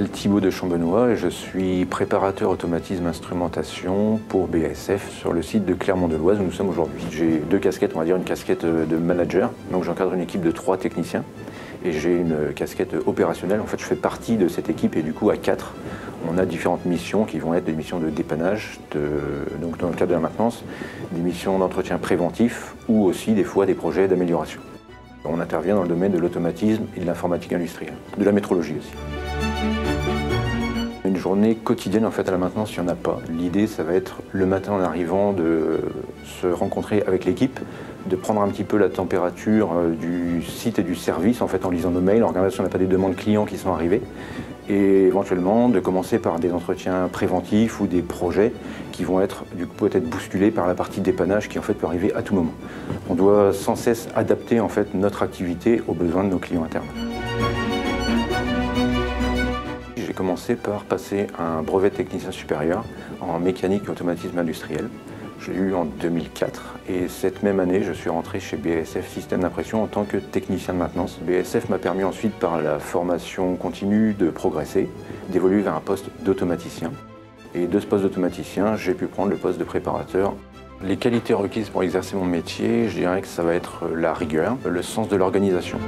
m'appelle Thibaut de Chambenois et je suis préparateur automatisme instrumentation pour BASF sur le site de Clermont-de-Loise où nous sommes aujourd'hui. J'ai deux casquettes, on va dire une casquette de manager, donc j'encadre une équipe de 3 techniciens et j'ai une casquette opérationnelle. En fait, je fais partie de cette équipe et du coup à 4, on a différentes missions qui vont être des missions de dépannage, donc dans le cadre de la maintenance, des missions d'entretien préventif ou aussi des fois des projets d'amélioration. On intervient dans le domaine de l'automatisme et de l'informatique industrielle, de la métrologie aussi. Une journée quotidienne en fait à la maintenance, il n'y en a pas. L'idée, ça va être le matin en arrivant de se rencontrer avec l'équipe, de prendre un petit peu la température du site et du service en fait en lisant nos mails, en regardant si on n'a pas des demandes clients qui sont arrivées, et éventuellement de commencer par des entretiens préventifs ou des projets qui vont être du coup peut-être bousculés par la partie dépannage qui en fait peut arriver à tout moment. On doit sans cesse adapter en fait notre activité aux besoins de nos clients internes. J'ai commencé par passer un brevet de technicien supérieur en mécanique et automatisme industriel. Je l'ai eu en 2004 et cette même année, je suis rentré chez BASF Systèmes d'impression en tant que technicien de maintenance. BASF m'a permis ensuite par la formation continue de progresser, d'évoluer vers un poste d'automaticien. Et de ce poste d'automaticien, j'ai pu prendre le poste de préparateur. Les qualités requises pour exercer mon métier, je dirais que ça va être la rigueur, le sens de l'organisation.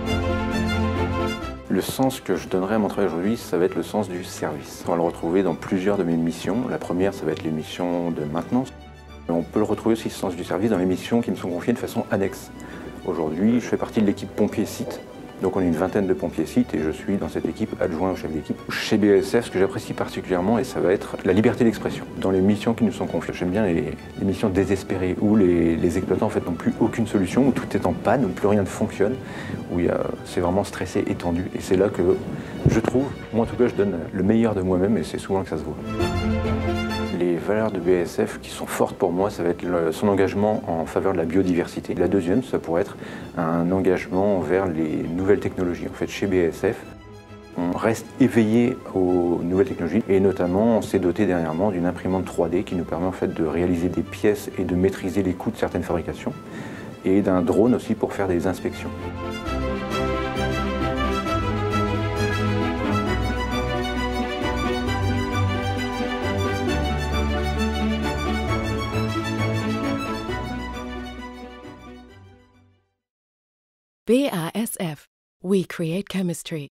Le sens que je donnerai à mon travail aujourd'hui, ça va être le sens du service. On va le retrouver dans plusieurs de mes missions. La première, ça va être les missions de maintenance. On peut le retrouver aussi, ce sens du service, dans les missions qui me sont confiées de façon annexe. Aujourd'hui, je fais partie de l'équipe pompiers-site. Donc on est une vingtaine de pompiers-sites et je suis dans cette équipe adjoint au chef d'équipe. Chez BASF, ce que j'apprécie particulièrement, et ça va être la liberté d'expression. Dans les missions qui nous sont confiées, j'aime bien les missions désespérées, où les exploitants en fait, n'ont plus aucune solution, où tout est en panne, où plus rien ne fonctionne, où c'est vraiment stressé et tendu. Et c'est là que je trouve, moi en tout cas, je donne le meilleur de moi-même et c'est souvent que ça se voit. Les valeurs de BASF qui sont fortes pour moi, ça va être son engagement en faveur de la biodiversité. La deuxième, ça pourrait être un engagement envers les nouvelles technologies. En fait, chez BASF, on reste éveillé aux nouvelles technologies et notamment on s'est doté dernièrement d'une imprimante 3D qui nous permet en fait de réaliser des pièces et de maîtriser les coûts de certaines fabrications et d'un drone aussi pour faire des inspections. BASF. We create chemistry.